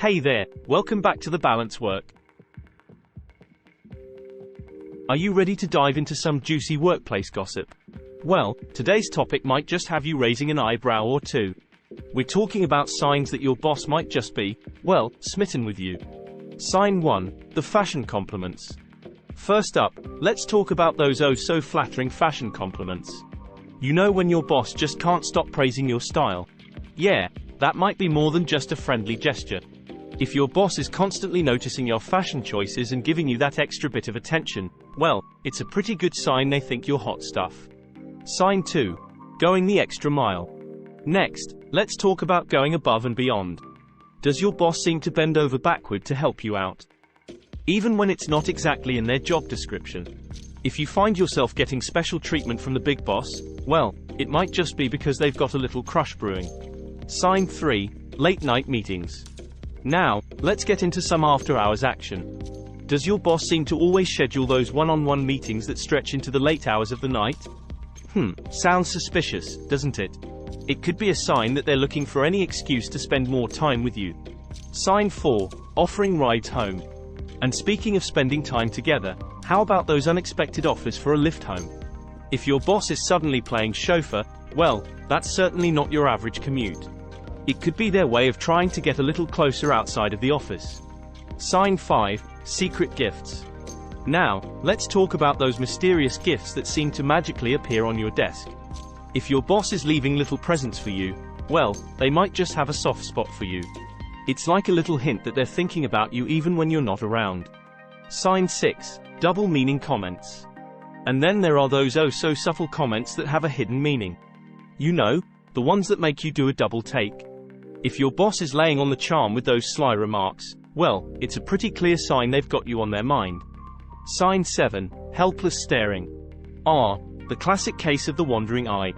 Hey there, welcome back to the Balance Work. Are you ready to dive into some juicy workplace gossip? Well, today's topic might just have you raising an eyebrow or two. We're talking about signs that your boss might just be, well, smitten with you. Sign 1. The fashion compliments. First up, let's talk about those oh-so-flattering fashion compliments. You know when your boss just can't stop praising your style? Yeah, that might be more than just a friendly gesture. If your boss is constantly noticing your fashion choices and giving you that extra bit of attention, well, it's a pretty good sign they think you're hot stuff. Sign 2. Going the extra mile. Next, let's talk about going above and beyond. Does your boss seem to bend over backward to help you out? Even when it's not exactly in their job description. If you find yourself getting special treatment from the big boss, well, it might just be because they've got a little crush brewing. Sign 3. Late night meetings. Now, let's get into some after-hours action. Does your boss seem to always schedule those one-on-one meetings that stretch into the late hours of the night? Sounds suspicious, doesn't it? It could be a sign that they're looking for any excuse to spend more time with you. Sign 4. Offering rides home. And speaking of spending time together, how about those unexpected offers for a lift home? If your boss is suddenly playing chauffeur, well, that's certainly not your average commute. It could be their way of trying to get a little closer outside of the office. Sign 5. Secret gifts. Now, let's talk about those mysterious gifts that seem to magically appear on your desk. If your boss is leaving little presents for you, well, they might just have a soft spot for you. It's like a little hint that they're thinking about you even when you're not around. Sign 6. Double meaning comments. And then there are those oh-so-subtle comments that have a hidden meaning. You know, the ones that make you do a double take. If your boss is laying on the charm with those sly remarks, well, it's a pretty clear sign they've got you on their mind. Sign 7. Helpless staring. The classic case of the wandering eye.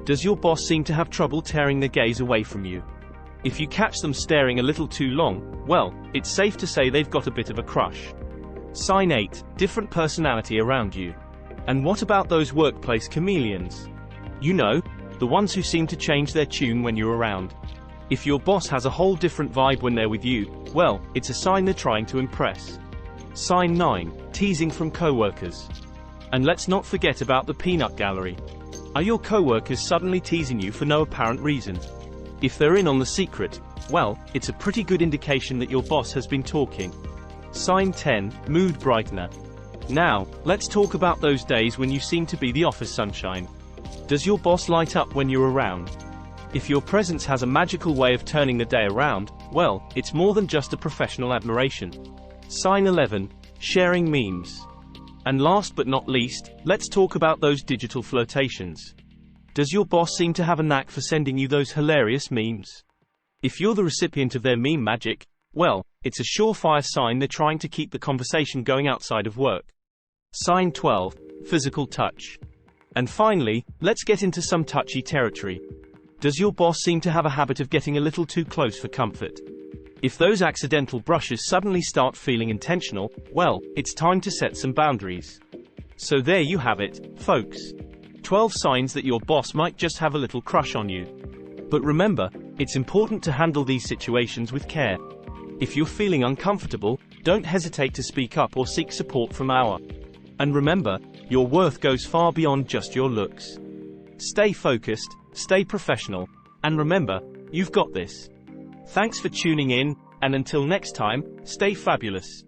Does your boss seem to have trouble tearing their gaze away from you? If you catch them staring a little too long, well, it's safe to say they've got a bit of a crush. Sign 8. Different personality around you. And what about those workplace chameleons? You know, the ones who seem to change their tune when you're around. If your boss has a whole different vibe when they're with you, well, it's a sign they're trying to impress. Sign 9. Teasing from coworkers. And let's not forget about the peanut gallery. Are your coworkers suddenly teasing you for no apparent reason? If they're in on the secret, well, it's a pretty good indication that your boss has been talking. Sign 10. Mood brightener. Now, let's talk about those days when you seem to be the office sunshine. Does your boss light up when you're around? If your presence has a magical way of turning the day around, well, it's more than just a professional admiration. Sign 11. Sharing memes. And last but not least, let's talk about those digital flirtations. Does your boss seem to have a knack for sending you those hilarious memes? If you're the recipient of their meme magic, well, it's a surefire sign they're trying to keep the conversation going outside of work. Sign 12. Physical touch. And finally, let's get into some touchy territory. Does your boss seem to have a habit of getting a little too close for comfort? If those accidental brushes suddenly start feeling intentional, well, it's time to set some boundaries. So there you have it, folks. 12 signs that your boss might just have a little crush on you. But remember, it's important to handle these situations with care. If you're feeling uncomfortable, don't hesitate to speak up or seek support from our. And remember, your worth goes far beyond just your looks. Stay focused, stay professional, and remember, you've got this. Thanks for tuning in, and until next time, stay fabulous.